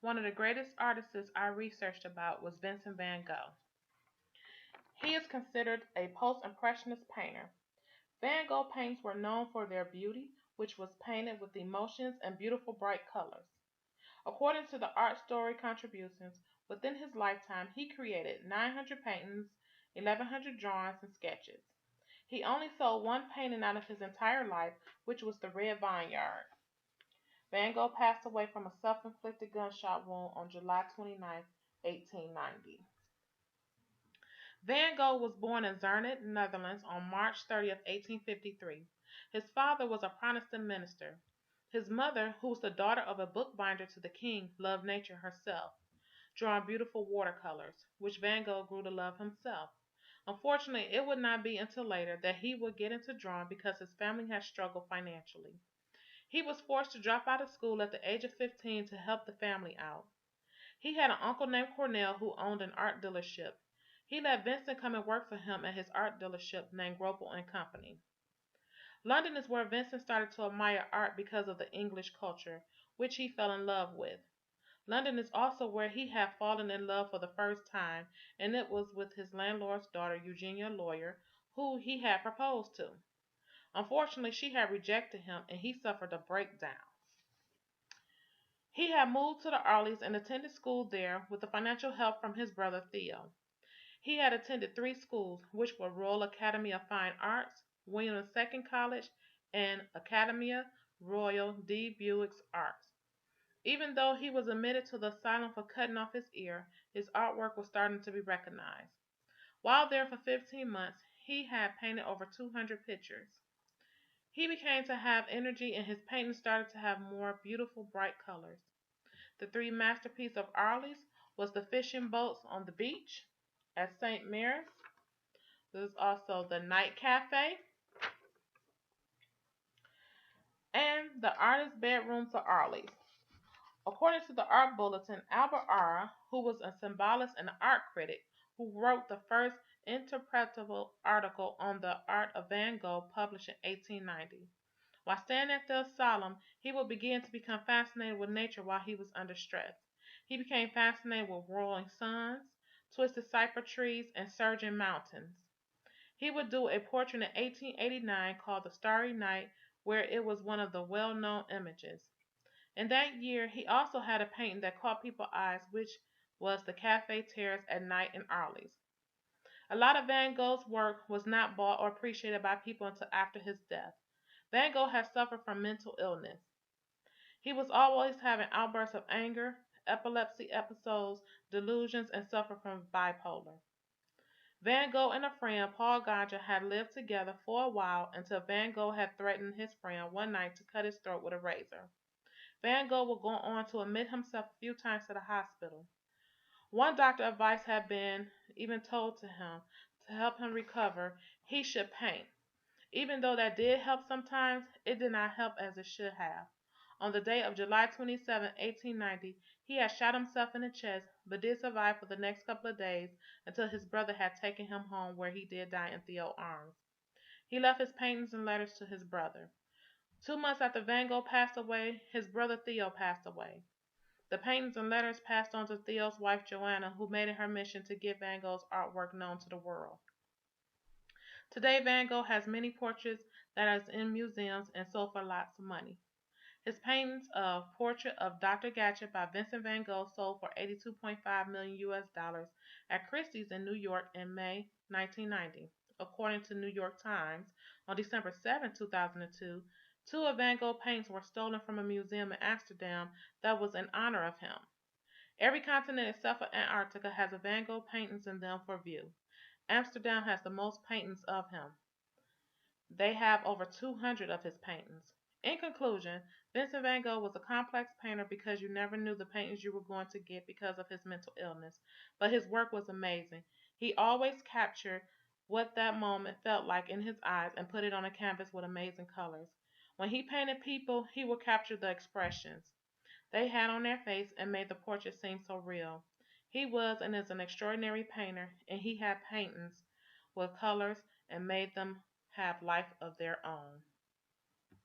One of the greatest artists I researched about was Vincent van Gogh. He is considered a post-impressionist painter. Van Gogh paintings were known for their beauty, which was painted with emotions and beautiful bright colors. According to the Art Story contributions, within his lifetime he created 900 paintings, 1100 drawings, and sketches. He only sold one painting out of his entire life, which was the Red Vineyard. Van Gogh passed away from a self-inflicted gunshot wound on July 29, 1890. Van Gogh was born in Zermatt, Netherlands on March 30, 1853. His father was a Protestant minister. His mother, who was the daughter of a bookbinder to the king, loved nature herself, drawing beautiful watercolors, which Van Gogh grew to love himself. Unfortunately, it would not be until later that he would get into drawing because his family had struggled financially. He was forced to drop out of school at the age of 15 to help the family out. He had an uncle named Cornell who owned an art dealership. He let Vincent come and work for him at his art dealership named Gropel and Company. London is where Vincent started to admire art because of the English culture, which he fell in love with. London is also where he had fallen in love for the first time, and it was with his landlord's daughter, Eugenia Lawyer, who he had proposed to. Unfortunately, she had rejected him and he suffered a breakdown. He had moved to the Arleys and attended school there with the financial help from his brother Theo. He had attended three schools, which were Royal Academy of Fine Arts, William II College, and Academia Royal de Beaux Arts. Even though he was admitted to the asylum for cutting off his ear, his artwork was starting to be recognized. While there for 15 months, he had painted over 200 pictures. He began to have energy and his paintings started to have more beautiful bright colors. The three masterpieces of Arles was the fishing boats on the beach at St. Mary's. There's also the Night Cafe and the artist bedrooms of Arles. According to the Art Bulletin, Albert Ara, who was a symbolist and art critic, who wrote the first interpretable article on the art of Van Gogh, published in 1890. While staying at the asylum, he would begin to become fascinated with nature while he was under stress. He became fascinated with rolling suns, twisted cypress trees, and surging mountains. He would do a portrait in 1889 called The Starry Night, where it was one of the well known images. In that year, he also had a painting that caught people's eyes, which was the Cafe Terrace at night in Arles. A lot of Van Gogh's work was not bought or appreciated by people until after his death. Van Gogh had suffered from mental illness. He was always having outbursts of anger, epilepsy episodes, delusions, and suffered from bipolar. Van Gogh and a friend, Paul Gauguin, had lived together for a while until Van Gogh had threatened his friend one night to cut his throat with a razor. Van Gogh would go on to admit himself a few times to the hospital. One doctor advice had been even told to him to help him recover, he should paint. Even though that did help sometimes, it did not help as it should have. On the day of July 27, 1890, he had shot himself in the chest, but did survive for the next couple of days until his brother had taken him home, where he did die in Theo's arms. He left his paintings and letters to his brother. 2 months after Van Gogh passed away, his brother Theo passed away. The paintings and letters passed on to Theo's wife Joanna, who made it her mission to get Van Gogh's artwork known to the world. Today, Van Gogh has many portraits that are in museums and sold for lots of money. His paintings of Portrait of Dr. Gadget by Vincent van Gogh sold for 82.5 million US dollars at Christie's in New York in May 1990. According to New York Times, on December 7, 2002, two of Van Gogh paintings were stolen from a museum in Amsterdam that was in honor of him. Every continent except for Antarctica has a Van Gogh paintings in them for view. Amsterdam has the most paintings of him. They have over 200 of his paintings. In conclusion, Vincent van Gogh was a complex painter because you never knew the paintings you were going to get because of his mental illness, but his work was amazing. He always captured what that moment felt like in his eyes and put it on a canvas with amazing colors. When he painted people, he would capture the expressions they had on their face and made the portrait seem so real. He was and is an extraordinary painter, and he had paintings with colors and made them have life of their own.